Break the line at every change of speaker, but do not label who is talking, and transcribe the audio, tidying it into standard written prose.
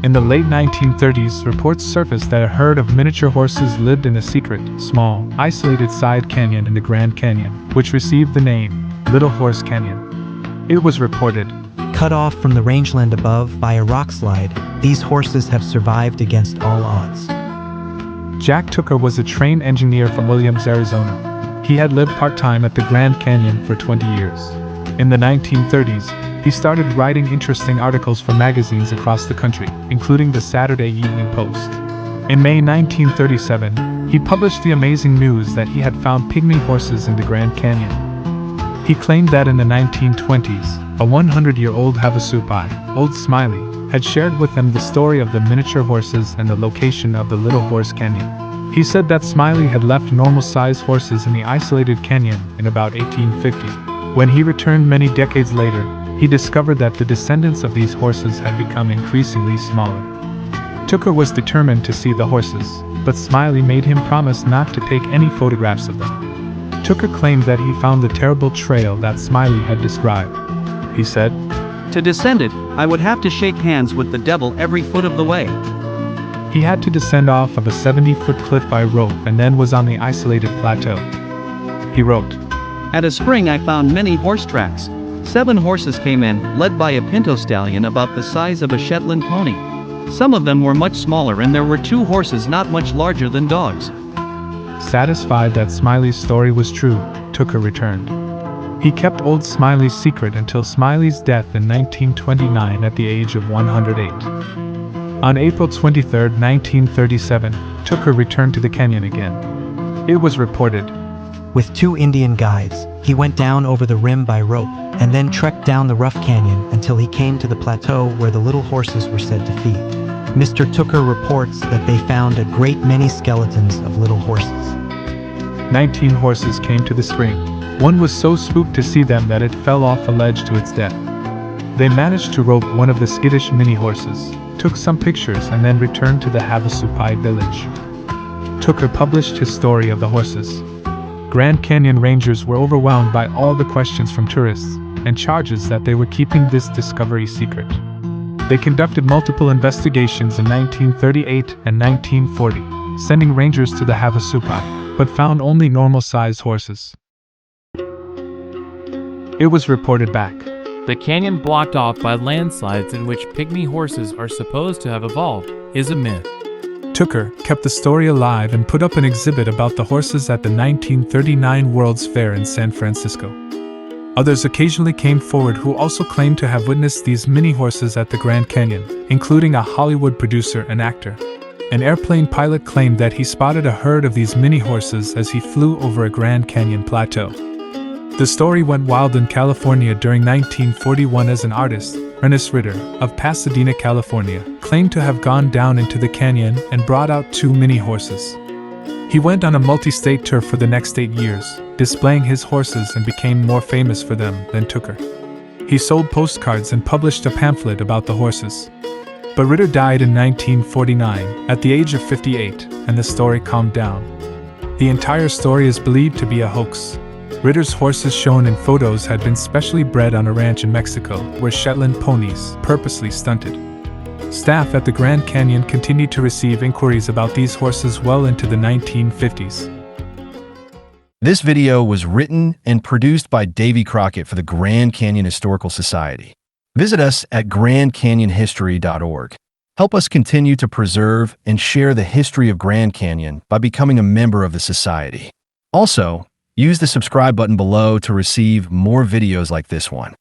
In the late 1930s, reports surfaced that a herd of miniature horses lived in a secret, small, isolated side canyon in the Grand Canyon, which received the name Little Horse Canyon. It was reported,
cut off from the rangeland above by a rockslide, these horses have survived against all odds.
Jack Tucker was a train engineer from Williams, Arizona. He had lived part-time at the Grand Canyon for 20 years. In the 1930s, he started writing interesting articles for magazines across the country, including the Saturday Evening Post. In May 1937, he published the amazing news that he had found pygmy horses in the Grand Canyon. He claimed that in the 1920s, a 100-year-old Havasupai, Old Smiley, had shared with him the story of the miniature horses and the location of the Little Horse Canyon. He said that Smiley had left normal-sized horses in the isolated canyon in about 1850. When he returned many decades later, he discovered that the descendants of these horses had become increasingly smaller. Tucker was determined to see the horses, but Smiley made him promise not to take any photographs of them. Tucker claimed that he found the terrible trail that Smiley had described. He said,
"To descend it, I would have to shake hands with the devil every foot of the way."
He had to descend off of a 70-foot cliff by rope and then was on the isolated plateau. He wrote,
"At a spring I found many horse tracks. 7 horses came in, led by a pinto stallion about the size of a Shetland pony. Some of them were much smaller and there were 2 horses not much larger than dogs."
Satisfied that Smiley's story was true, Tucker returned. He kept Old Smiley's secret until Smiley's death in 1929 at the age of 108. On April 23, 1937, Tucker returned to the canyon again. It was reported,
with 2 Indian guides, he went down over the rim by rope, and then trekked down the rough canyon until he came to the plateau where the little horses were said to feed. Mr. Tucker reports that they found a great many skeletons of little horses.
19 horses came to the spring. One was so spooked to see them that it fell off a ledge to its death. They managed to rope one of the skittish mini horses, took some pictures and then returned to the Havasupai village. Tucker published his story of the horses. Grand Canyon rangers were overwhelmed by all the questions from tourists and charges that they were keeping this discovery secret. They conducted multiple investigations in 1938 and 1940, sending rangers to the Havasupai, but found only normal-sized horses. It was reported back,
"The canyon blocked off by landslides in which pygmy horses are supposed to have evolved is a myth."
Tucker kept the story alive and put up an exhibit about the horses at the 1939 World's Fair in San Francisco. Others occasionally came forward who also claimed to have witnessed these mini horses at the Grand Canyon, including a Hollywood producer and actor. An airplane pilot claimed that he spotted a herd of these mini horses as he flew over a Grand Canyon plateau. The story went wild in California during 1941 as an artist, Ernest Ritter, of Pasadena, California, claimed to have gone down into the canyon and brought out 2 mini horses. He went on a multi-state tour for the next 8 years, displaying his horses and became more famous for them than Tucker. He sold postcards and published a pamphlet about the horses. But Ritter died in 1949, at the age of 58, and the story calmed down. The entire story is believed to be a hoax. Ritter's horses shown in photos had been specially bred on a ranch in Mexico where Shetland ponies purposely stunted. Staff at the Grand Canyon continued to receive inquiries about these horses well into the 1950s.
This video was written and produced by Davy Crockett for the Grand Canyon Historical Society. Visit us at grandcanyonhistory.org. Help us continue to preserve and share the history of Grand Canyon by becoming a member of the Society. Also, use the subscribe button below to receive more videos like this one.